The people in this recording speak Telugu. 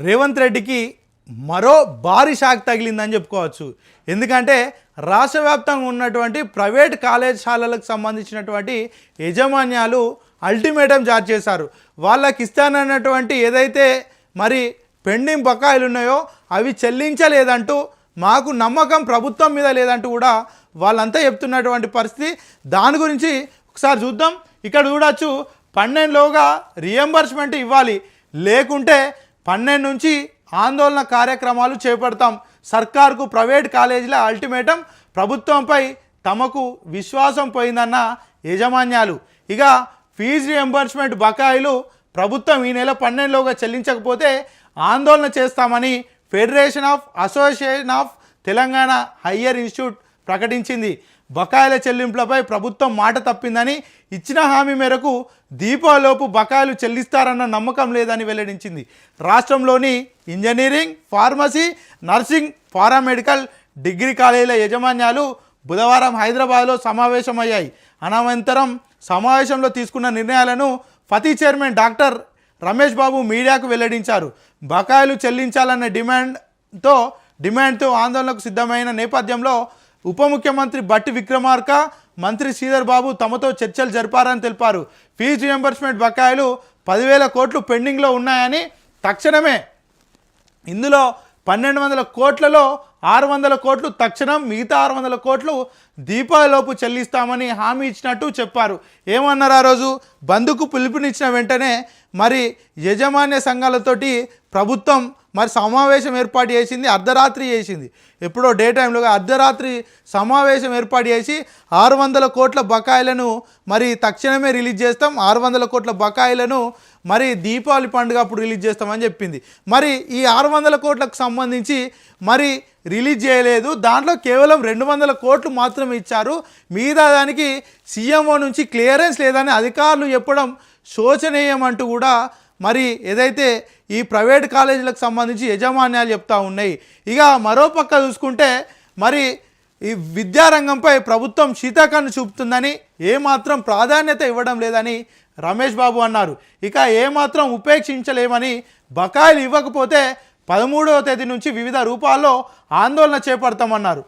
రేవంత్ రెడ్డికి మరో భారీ షాక్ తగిలిందని చెప్పుకోవచ్చు. ఎందుకంటే రాష్ట్ర వ్యాప్తంగా ఉన్నటువంటి ప్రైవేట్ కళాశాలలకు సంబంధించినటువంటి యాజమాన్యాలు అల్టిమేటం జారీ చేశారు. వాళ్ళకి ఇస్తానన్నటువంటి ఏదైతే మరి పెండింగ్ బకాయిలు ఉన్నాయో అవి చెల్లించలేదంటూ, మాకు నమ్మకం ప్రభుత్వం మీద లేదంటూ కూడా వాళ్ళంతా చెప్తున్నటువంటి పరిస్థితి. దాని గురించి ఒకసారి చూద్దాం. ఇక్కడ చూడొచ్చు, 12లోగా రియంబర్స్మెంట్ ఇవ్వాలి, లేకుంటే 12 నుంచి ఆందోళన కార్యక్రమాలు చేపడతాం. సర్కార్కు ప్రైవేట్ కాలేజీల అల్టిమేటం. ప్రభుత్వంపై తమకు విశ్వాసం పోయిందన్న యాజమాన్యాలు. ఇక ఫీజు రియంబర్స్మెంట్ బకాయిలు ప్రభుత్వం ఈ నెల 12లోగా చెల్లించకపోతే ఆందోళన చేస్తామని federation of association of Telangana higher institute ప్రకటించింది. బకాయిల చెల్లింపులపై ప్రభుత్వం మాట తప్పిందని, ఇచ్చిన హామీ మేరకు దీపావళిలోపు బకాయిలు చెల్లిస్తారన్న నమ్మకం లేదని వెల్లడించింది. రాష్ట్రంలోని engineering, pharmacy, nursing, paramedical, degree కాలేజీల యాజమాన్యాలు బుధవారం హైదరాబాద్లో సమావేశమయ్యాయి. అనంతరం సమావేశంలో తీసుకున్న నిర్ణయాలను Fathi chairman doctor Ramesh Babu మీడియాకు వెల్లడించారు. బకాయిలు చెల్లించాలన్న డిమాండ్తో ఆందోళనకు సిద్ధమైన నేపథ్యంలో ఉప ముఖ్యమంత్రి బట్టి విక్రమార్క, మంత్రి శ్రీధర్ బాబు తమతో చర్చలు జరిపారని తెలిపారు. ఫీజు రియంబర్స్మెంట్ బకాయిలు 10,000 కోట్లు పెండింగ్లో ఉన్నాయని, తక్షణమే ఇందులో 1,200 కోట్లలో 600 కోట్లు తక్షణం, మిగతా 600 కోట్లు దీపావళిలోపు చెల్లిస్తామని హామీ ఇచ్చినట్టు చెప్పారు. ఏమన్నారు ఆ రోజు? బంద్కు పిలుపునిచ్చిన వెంటనే మరి యాజమాన్య సంఘాలతోటి ప్రభుత్వం మరి సమావేశం ఏర్పాటు చేసింది. అర్ధరాత్రి చేసింది, ఎప్పుడో డే టైంలో అర్ధరాత్రి సమావేశం ఏర్పాటు చేసి 600 కోట్ల బకాయిలను మరి తక్షణమే రిలీజ్ చేస్తాం, 600 కోట్ల బకాయిలను మరి దీపావళి పండుగ అప్పుడు రిలీజ్ చేస్తామని చెప్పింది. మరి ఈ 600 కోట్లకు సంబంధించి మరి రిలీజ్ చేయలేదు. దాంట్లో కేవలం 200 కోట్లు మాత్రమే ఇచ్చారు. మిగతా దానికి సీఎంఓ నుంచి క్లియరెన్స్ లేదని అధికారులు చెప్పడం శోచనీయం అంటూ కూడా మరి ఏదైతే ఈ ప్రైవేట్ కాలేజీలకు సంబంధించి యాజమాన్యాలు చెప్తా ఉన్నాయి. ఇక మరోపక్క చూసుకుంటే మరి ఈ విద్యారంగంపై ప్రభుత్వం శీతాకాన్ని చూపుతుందని, ఏమాత్రం ప్రాధాన్యత ఇవ్వడం లేదని రమేష్ బాబు అన్నారు. ఇక ఏమాత్రం ఉపేక్షించలేమని, బకాయిలు ఇవ్వకపోతే 13వ తేదీ నుంచి వివిధ రూపాల్లో ఆందోళన చేపడతామన్నారు.